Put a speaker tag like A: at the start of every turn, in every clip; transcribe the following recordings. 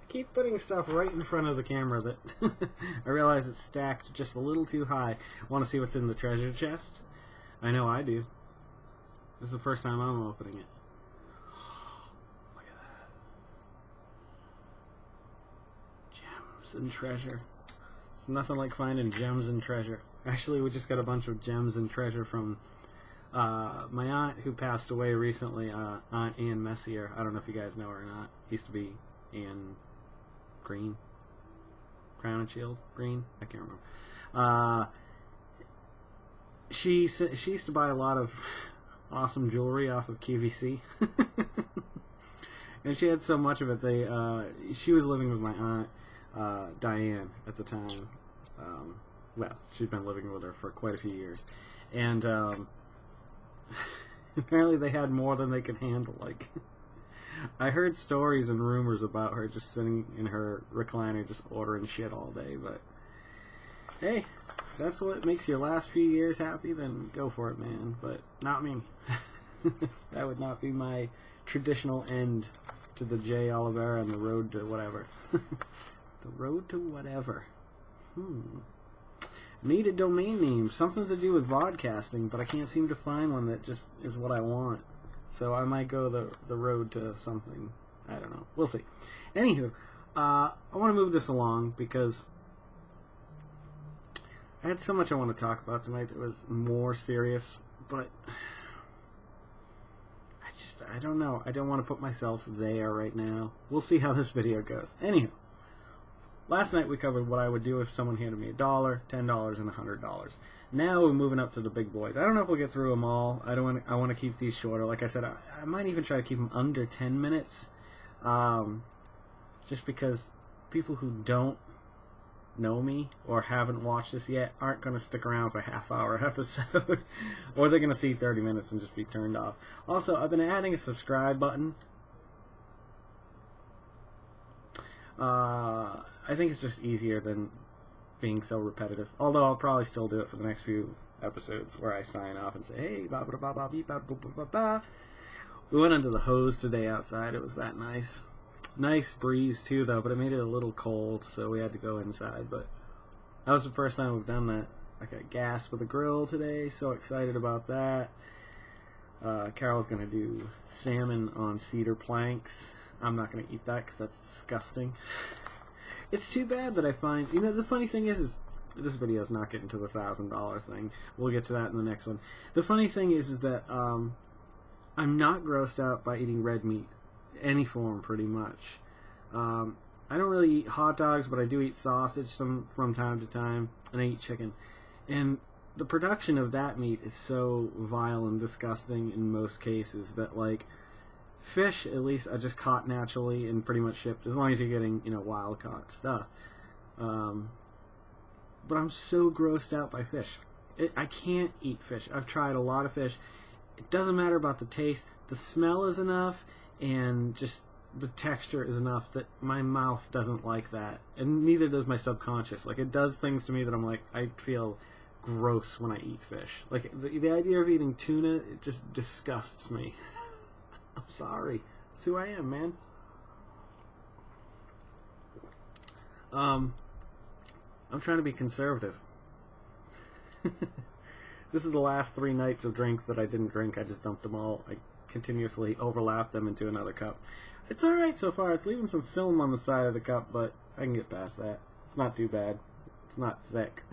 A: keep putting stuff right in front of the camera that I realize it's stacked just a little too high. Want to see what's in the treasure chest? I know I do. This is the first time I'm opening it. Look at that. Gems and treasure. It's nothing like finding gems and treasure. Actually, we just got a bunch of gems and treasure from my aunt who passed away recently, Aunt Ann Messier. I don't know if you guys know her or not. Used to be Ann Green. Crown and Shield Green? I can't remember. She used to buy a lot of awesome jewelry off of QVC. And she had so much of it, she was living with my aunt, Diane, at the time. Well, she'd been living with her for quite a few years. And apparently they had more than they could handle. Like, I heard stories and rumors about her just sitting in her recliner just ordering shit all day, but hey, if that's what makes your last few years happy, then go for it, man. But not me. That would not be my traditional end to the J. Oliveira and the road to whatever. The road to whatever. Need a domain name, something to do with vodcasting, but I can't seem to find one that just is what I want. So I might go the road to something. I don't know. We'll see. Anywho, I want to move this along because I had so much I want to talk about tonight that was more serious, but I don't know. I don't want to put myself there right now. We'll see how this video goes. Anywho, last night we covered what I would do if someone handed me $1, $10, and $100. Now we're moving up to the big boys. I don't know if we'll get through them all. I want to keep these shorter. Like I said, I might even try to keep them under 10 minutes. Just because people who don't know me or haven't watched this yet aren't going to stick around for a half-hour episode. Or they're going to see 30 minutes and just be turned off. Also, I've been adding a subscribe button. I think it's just easier than being so repetitive. Although I'll probably still do it for the next few episodes where I sign off and say, hey, ba ba ba ba ba ba ba ba. We went under the hose today outside. It was that nice. Nice breeze too, though, but it made it a little cold, so we had to go inside. But that was the first time we've done that. I got gas with a grill today. So excited about that. Carol's gonna do salmon on cedar planks. I'm not going to eat that because that's disgusting. It's too bad that I find... You know, the funny thing is this video is not getting to the $1,000 thing. We'll get to that in the next one. The funny thing is that I'm not grossed out by eating red meat. Any form, pretty much. I don't really eat hot dogs, but I do eat sausage from time to time. And I eat chicken. And the production of that meat is so vile and disgusting in most cases that, like... Fish, at least, are just caught naturally and pretty much shipped, as long as you're getting, you know, wild-caught stuff. But I'm so grossed out by fish. I can't eat fish. I've tried a lot of fish. It doesn't matter about the taste. The smell is enough, and just the texture is enough that my mouth doesn't like that. And neither does my subconscious. Like, it does things to me that I'm like, I feel gross when I eat fish. Like, the idea of eating tuna, it just disgusts me. I'm sorry. That's who I am, man. I'm trying to be conservative. This is the last 3 nights of drinks that I didn't drink. I just dumped them all. I continuously overlapped them into another cup. It's alright so far. It's leaving some film on the side of the cup, but I can get past that. It's not too bad. It's not thick.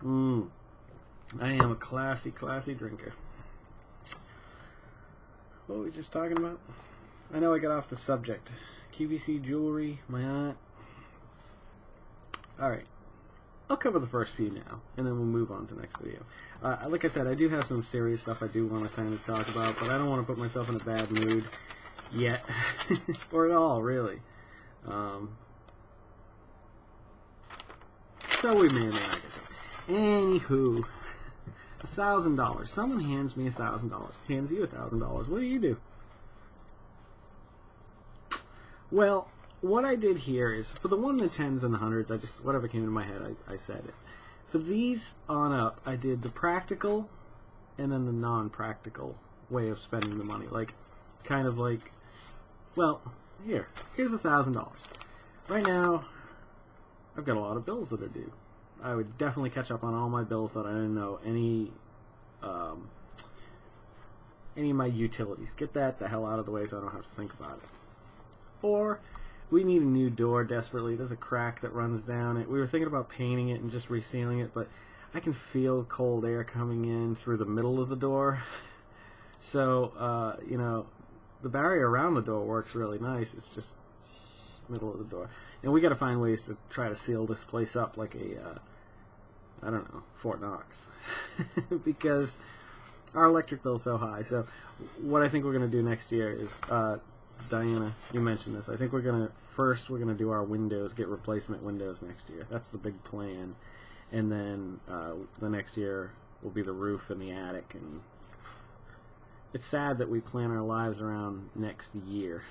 A: I am a classy, classy drinker. What were we just talking about? I know I got off the subject. QVC jewelry, my aunt. Alright. I'll cover the first few now, and then we'll move on to the next video. Like I said, I do have some serious stuff I do want to kind of talk about, but I don't want to put myself in a bad mood yet. Or at all, really. So we may or may not get there. Anywho. $1,000. Someone hands me $1,000. Hands you $1,000. What do? Well, what I did here is, for the 1, the 10s, and the 100s, I just, whatever came into my head, I said it. For these on up, I did the practical and then the non-practical way of spending the money. Like, kind of like, well, Here's $1,000. Right now, I've got a lot of bills that are due. I would definitely catch up on all my bills that I didn't know any of my utilities. Get that the hell out of the way so I don't have to think about it. Or we need a new door desperately. There's a crack that runs down it. We were thinking about painting it and just resealing it, but I can feel cold air coming in through the middle of the door. So, you know, the barrier around the door works really nice. It's just middle of the door. And we got to find ways to try to seal this place up like a, I don't know, Fort Knox. Because our electric bill's so high. So what I think we're going to do next year is, Diana, you mentioned this. I think we're going to do our windows, get replacement windows next year. That's the big plan. And then the next year will be the roof and the attic. And it's sad that we plan our lives around next year.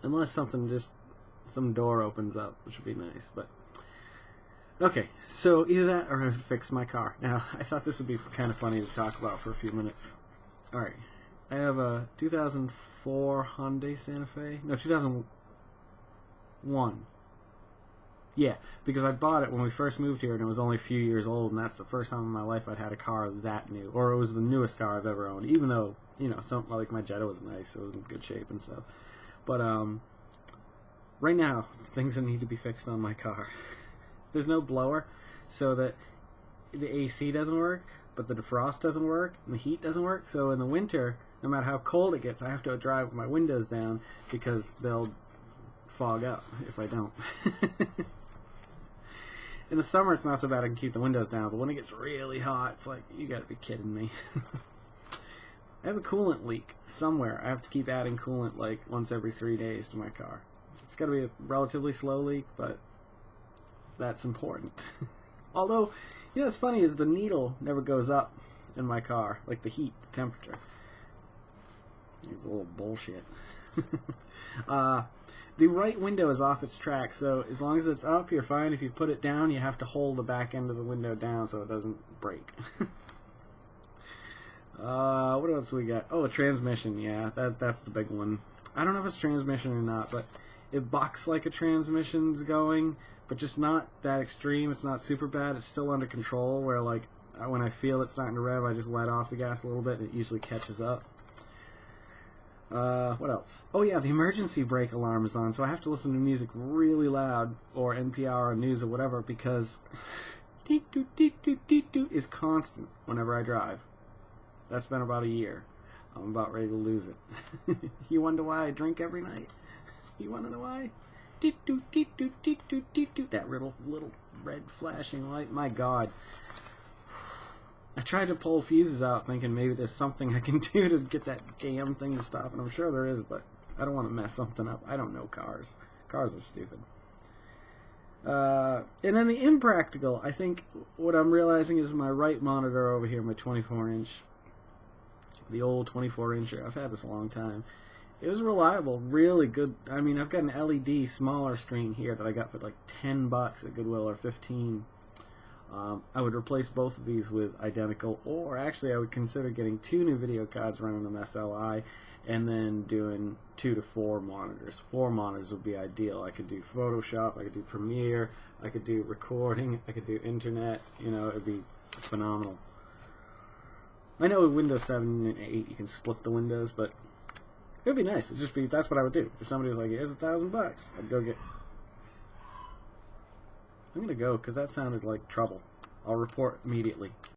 A: Unless some door opens up, which would be nice. But okay, so either that or I fix my car. Now, I thought this would be kind of funny to talk about for a few minutes. Alright, I have a 2004 Hyundai Santa Fe. No, 2001. Yeah, because I bought it when we first moved here and it was only a few years old, and that's the first time in my life I'd had a car that new. Or it was the newest car I've ever owned, even though, you know, something like my Jetta was nice, it was in good shape and stuff. But, right now, things that need to be fixed on my car. There's no blower, so that the AC doesn't work, but the defrost doesn't work, and the heat doesn't work. So in the winter, no matter how cold it gets, I have to drive with my windows down because they'll fog up if I don't. In the summer, it's not so bad. I can keep the windows down, but when it gets really hot, it's like, you gotta be kidding me. I have a coolant leak somewhere. I have to keep adding coolant like once every 3 days to my car. It's got to be a relatively slow leak, but that's important. Although, you know what's funny is the needle never goes up in my car, like the heat, the temperature. It's a little bullshit. The right window is off its track, so as long as it's up, you're fine. If you put it down, you have to hold the back end of the window down so it doesn't break. What else we got? Oh, a transmission. Yeah, that's the big one. I don't know if it's transmission or not, but it bucks like a transmission's going, but just not that extreme. It's not super bad. It's still under control, where like when I feel it's starting to rev, I just let off the gas a little bit and it usually catches up. What else? Oh yeah, the emergency brake alarm is on, so I have to listen to music really loud, or NPR or news or whatever, because is constant whenever I drive. That's been about a year. I'm about ready to lose it. You wonder why I drink every night? You want to know why? That little red flashing light. My God. I tried to pull fuses out thinking maybe there's something I can do to get that damn thing to stop, and I'm sure there is, but I don't want to mess something up. I don't know cars. Cars are stupid. And then the impractical. I think what I'm realizing is my right monitor over here, my 24-inch. The old 24-incher. I've had this a long time. It was reliable, really good. I mean, I've got an LED smaller screen here that I got for like $10 at Goodwill, or 15. I would replace both of these with identical, or actually I would consider getting 2 new video cards running them SLI, and then doing 2 to 4 monitors. 4 monitors would be ideal. I could do Photoshop, I could do Premiere, I could do recording, I could do internet. You know, it'd be phenomenal. I know with Windows 7 and 8 you can split the windows, but it would be nice. It'd just be, that's what I would do. If somebody was like, here's $1,000, I'd go get... I'm going to go, because that sounded like trouble. I'll report immediately.